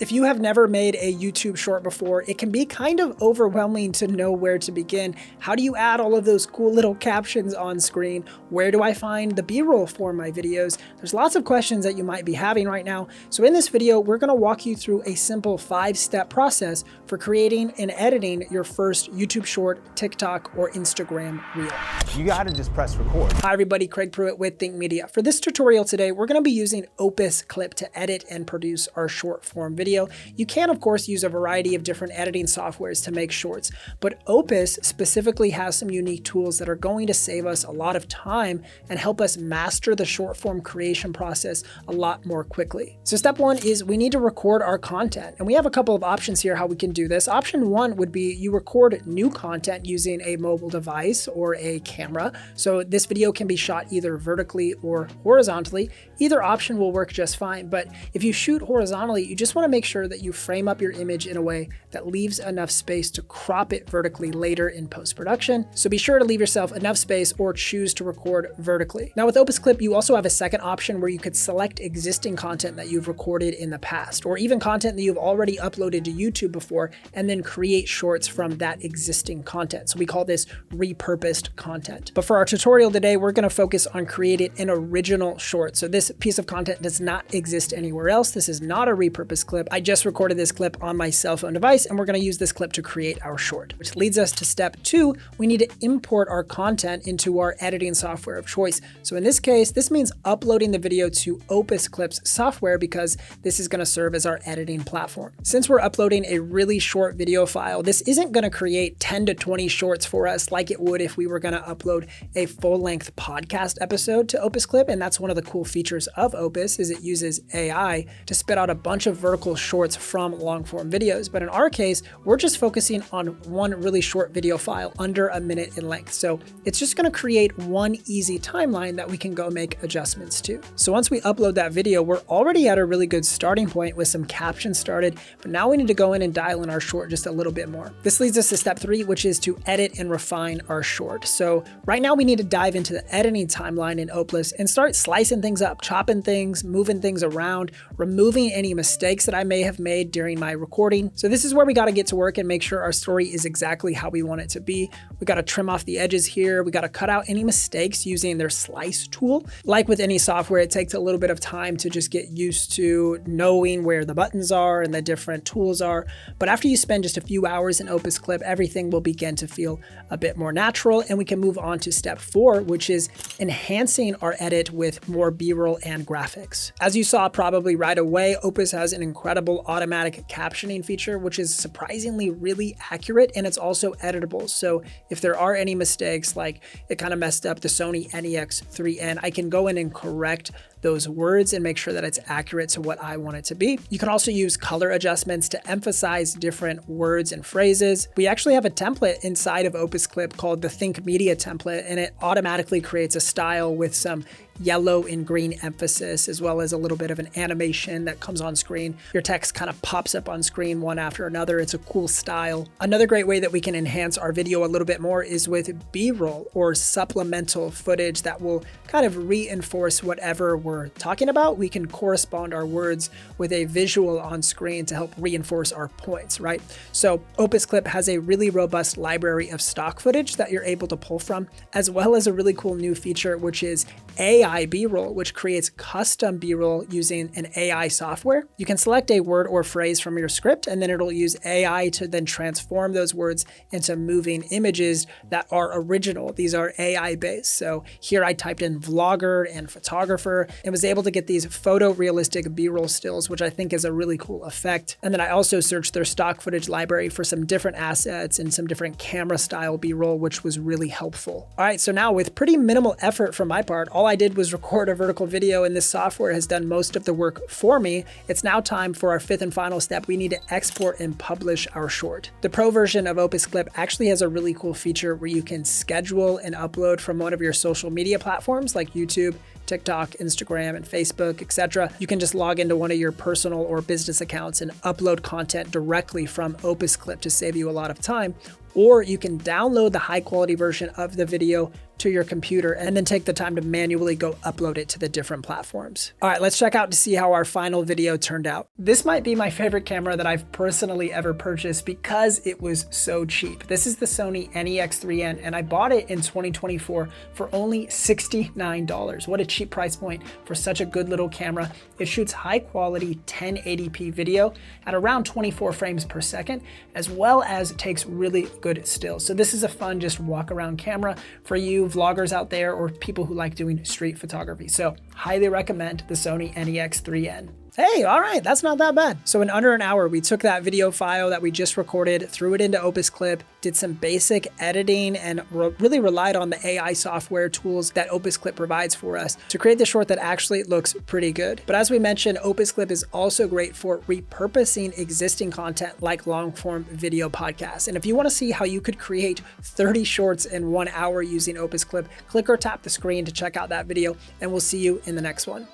If you have never made a YouTube short before, it can be kind of overwhelming to know where to begin. How do you add all of those cool little captions on screen? Where do I find the B-roll for my videos? There's lots of questions that you might be having right now. So in this video, we're gonna walk you through a simple 5-step process for creating and editing your first YouTube short, TikTok, or Instagram reel. You gotta just press record. Hi everybody, Craig Pruitt with Think Media. For this tutorial today, we're gonna be using Opus Clip to edit and produce our short form video. You can, of course, use a variety of different editing softwares to make shorts, but Opus specifically has some unique tools that are going to save us a lot of time and help us master the short form creation process a lot more quickly. So step one is we need to record our content, and we have a couple of options here how we can do this. Option one would be you record new content using a mobile device or a camera. So this video can be shot either vertically or horizontally. Either option will work just fine, but if you shoot horizontally, you just want to make sure that you frame up your image in a way that leaves enough space to crop it vertically later in post-production. So be sure to leave yourself enough space or choose to record vertically. Now with Opus Clip, you also have a second option where you could select existing content that you've recorded in the past, or even content that you've already uploaded to YouTube before, and then create shorts from that existing content. So we call this repurposed content. But for our tutorial today, we're going to focus on creating an original short. So this piece of content does not exist anywhere else. This is not a repurposed clip. I just recorded this clip on my cell phone device, and we're going to use this clip to create our short, which leads us to step two. We need to import our content into our editing software of choice. So in this case, this means uploading the video to Opus Clip's software because this is going to serve as our editing platform. Since we're uploading a really short video file, this isn't going to create 10 to 20 shorts for us like it would if we were going to upload a full-length podcast episode to Opus Clip. And that's one of the cool features of Opus is it uses AI to spit out a bunch of vertical shorts from long form videos. But in our case, we're just focusing on one really short video file under a minute in length. So it's just going to create one easy timeline that we can go make adjustments to. So once we upload that video, we're already at a really good starting point with some captions started, but now we need to go in and dial in our short just a little bit more. This leads us to step three, which is to edit and refine our short. So right now we need to dive into the editing timeline in Opus and start slicing things up, chopping things, moving things around, removing any mistakes that I may have made during my recording. So this is where we got to get to work and make sure our story is exactly how we want it to be. We got to trim off the edges here. We got to cut out any mistakes using their slice tool. Like with any software, it takes a little bit of time to just get used to knowing where the buttons are and the different tools are. But after you spend just a few hours in Opus Clip, everything will begin to feel a bit more natural, and we can move on to step four, which is enhancing our edit with more B-roll and graphics. As you saw probably right away, Opus has an incredible automatic captioning feature, which is surprisingly really accurate, and it's also editable. So if there are any mistakes, like it kind of messed up the Sony NEX3N, I can go in and correct those words and make sure that it's accurate to what I want it to be. You can also use color adjustments to emphasize different words and phrases. We actually have a template inside of Opus Clip called the Think Media template, and it automatically creates a style with some yellow and green emphasis, as well as a little bit of an animation that comes on screen. Your text kind of pops up on screen one after another. It's a cool style. Another great way that we can enhance our video a little bit more is with B-roll or supplemental footage that will kind of reinforce whatever we're talking about. We can correspond our words with a visual on screen to help reinforce our points, right? So Opus Clip has a really robust library of stock footage that you're able to pull from, as well as a really cool new feature, which is AI B-roll, which creates custom B-roll using an AI software. You can select a word or phrase from your script, and then it'll use AI to then transform those words into moving images that are original. These are AI based. So here I typed in vlogger and photographer and was able to get these photorealistic B-roll stills, which I think is a really cool effect. And then I also searched their stock footage library for some different assets and some different camera style B-roll, which was really helpful. All right, so now with pretty minimal effort from my part, all I did was record a vertical video, and this software has done most of the work for me. It's now time for our fifth and final step. We need to export and publish our short. The pro version of Opus Clip actually has a really cool feature where you can schedule and upload from one of your social media platforms like YouTube, TikTok, Instagram, and Facebook, etc. You can just log into one of your personal or business accounts and upload content directly from Opus Clip to save you a lot of time. or you can download the high quality version of the video to your computer and then take the time to manually go upload it to the different platforms. All right, let's check out to see how our final video turned out. This might be my favorite camera that I've personally ever purchased because it was so cheap. This is the Sony NEX3N, and I bought it in 2024 for only $69. What a cheap price point for such a good little camera. It shoots high quality 1080p video at around 24 frames per second, as well as takes really good stills. So this is a fun just walk around camera for you vloggers out there or people who like doing street photography. So highly recommend the Sony NEX3N. Hey, all right, that's not that bad. So in under an hour, we took that video file that we just recorded, threw it into Opus Clip, did some basic editing, and really relied on the AI software tools that Opus Clip provides for us to create the short that actually looks pretty good. But as we mentioned, Opus Clip is also great for repurposing existing content like long form video podcasts. And if you want to see how you could create 30 shorts in 1 hour using Opus Clip, click or tap the screen to check out that video, and we'll see you in the next one.